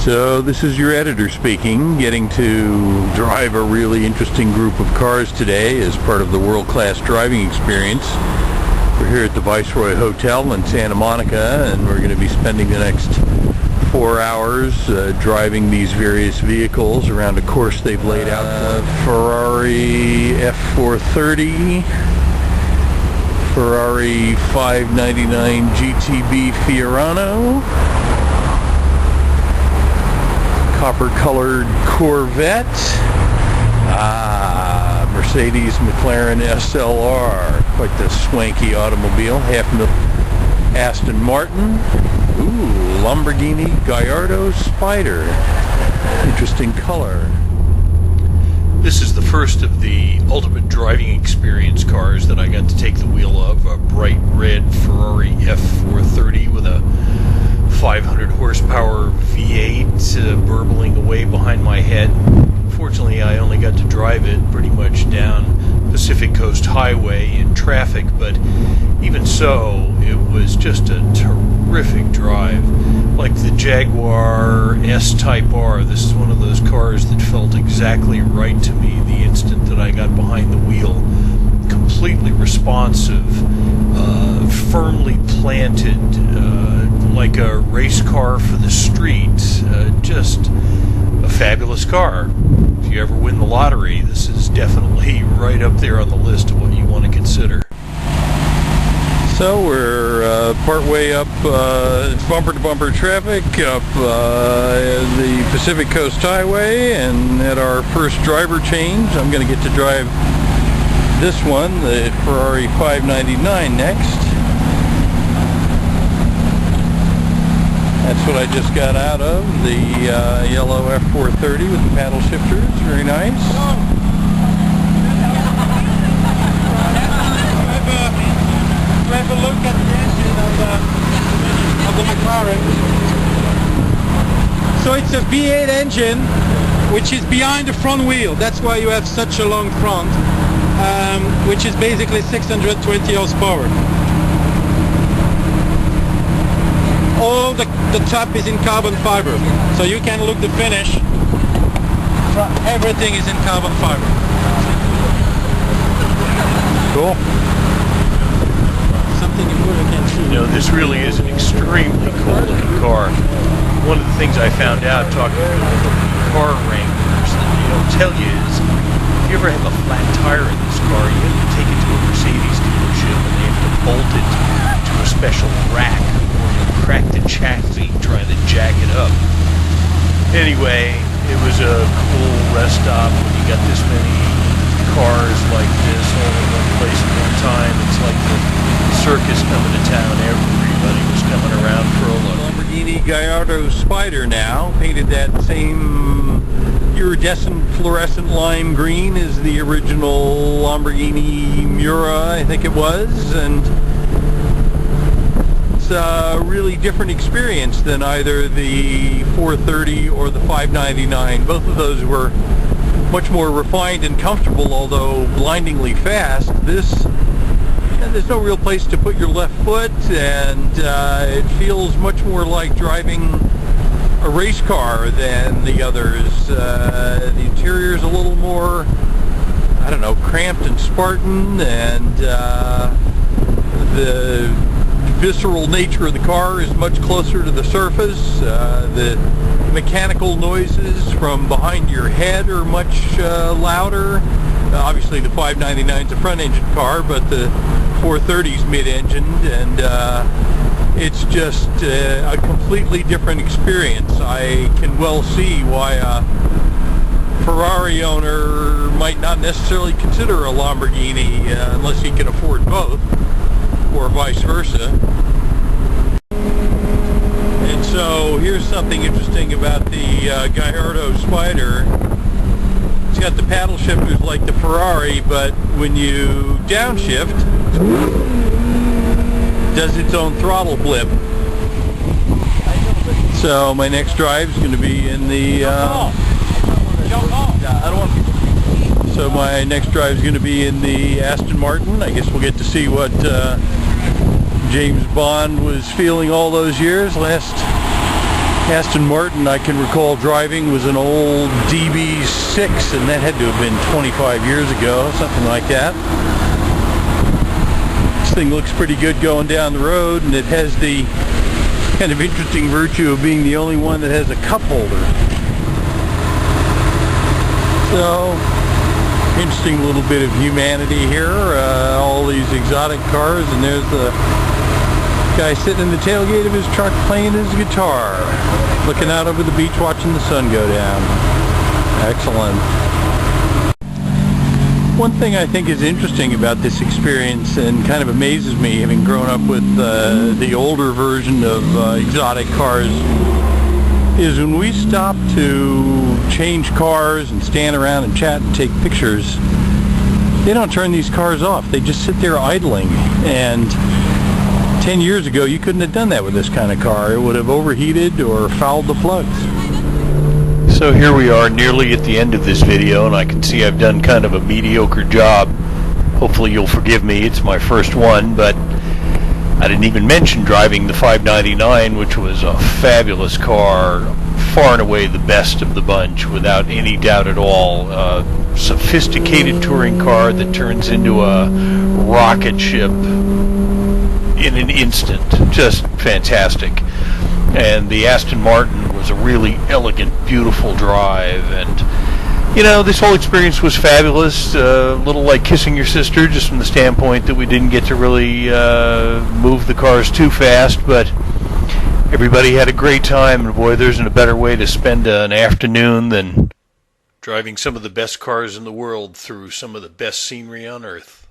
So this is your editor speaking, getting to drive a really interesting group of cars today as part of the world-class driving experience. We're here at the Viceroy Hotel in Santa Monica, and we're going to be spending the next 4 hours driving these various vehicles around a course they've laid out. Ferrari F430, Ferrari 599 GTB Fiorano, copper-colored Corvette, Mercedes McLaren SLR, quite the swanky automobile, half-mil Aston Martin, Lamborghini Gallardo Spider, interesting color. This is the first of the ultimate driving experience cars that I got to take the wheel of, a bright red Ferrari F430 with a 500 horsepower V8 burbling away behind my head. Fortunately, I only got to drive it pretty much down Pacific Coast Highway in traffic, but even so, it was just a terrific drive. Like the Jaguar S-Type R, this is one of those cars that felt exactly right to me the instant that I got behind the wheel. Completely responsive, firmly planted, like a race car for the street. Just a fabulous car. If you ever win the lottery, this is definitely right up there on the list of what you want to consider. So we're partway up bumper-to-bumper traffic up the Pacific Coast Highway, and at our first driver change, I'm going to get to drive this one, the Ferrari 599 next. That's what I just got out of, the yellow F430 with the paddle shifters, very nice. Have a look at the engine of the McLaren. So it's a V8 engine which is behind the front wheel. That's why you have such a long front, which is basically 620 horsepower. All the top is in carbon fiber, so you can look the finish. Everything is in carbon fiber. Cool. Something you really can't see. You know, this really is an extremely cool looking car. One of the things I found out talking to the car wranglers that they don't tell you is, if you ever have a flat tire in this car, you have to take it to a Mercedes dealership and they have to bolt it to a special rack, or you'll crack the chassis trying to jack it up. Anyway, it was a cool rest stop when you got this many cars like this all in one place at one time. It's like the circus coming to town. Everybody was coming around for a look. Lamborghini Gallardo Spider now, painted that same iridescent fluorescent lime green as the original Lamborghini Miura, I think it was, and it's a really different experience than either the 430 or the 599. Both of those were much more refined and comfortable, although blindingly fast. There's no real place to put your left foot, and it feels much more like driving a race car than the others. The interior is a little more, I don't know, cramped and Spartan, and the visceral nature of the car is much closer to the surface. The mechanical noises from behind your head are much louder. Obviously the 599 is a front engine car, but the 430 is mid-engined, and it's just a completely different experience. I can well see why a Ferrari owner might not necessarily consider a Lamborghini unless he can afford both, or vice versa. And so here's something interesting about the Gallardo Spider. It's got the paddle shifters like the Ferrari, but when you downshift, it does its own throttle blip. So my next drive is going to be in the so my next drive is going to be in the Aston Martin. I guess we'll get to see what James Bond was feeling all those years. Last Aston Martin I can recall driving was an old DB6, and that had to have been 25 years ago, something like that. This thing looks pretty good going down the road, and it has the kind of interesting virtue of being the only one that has a cup holder. So, interesting little bit of humanity here. All these exotic cars, and there's the guy sitting in the tailgate of his truck playing his guitar, looking out over the beach watching the sun go down. Excellent. One thing I think is interesting about this experience and kind of amazes me, having grown up with the older version of exotic cars, is when we stop to change cars and stand around and chat and take pictures, they don't turn these cars off. They just sit there idling. And 10 years ago, you couldn't have done that with this kind of car. It would have overheated or fouled the plugs. So here we are nearly at the end of this video, and I can see I've done kind of a mediocre job. Hopefully you'll forgive me, it's my first one, but I didn't even mention driving the 599, which was a fabulous car, far and away the best of the bunch, without any doubt at all. A sophisticated touring car that turns into a rocket ship in an instant. Just fantastic. And the Aston Martin was a really elegant, beautiful drive, and you know, this whole experience was fabulous. A little like kissing your sister, just from the standpoint that we didn't get to really move the cars too fast, but everybody had a great time, and boy, there isn't a better way to spend an afternoon than driving some of the best cars in the world through some of the best scenery on earth.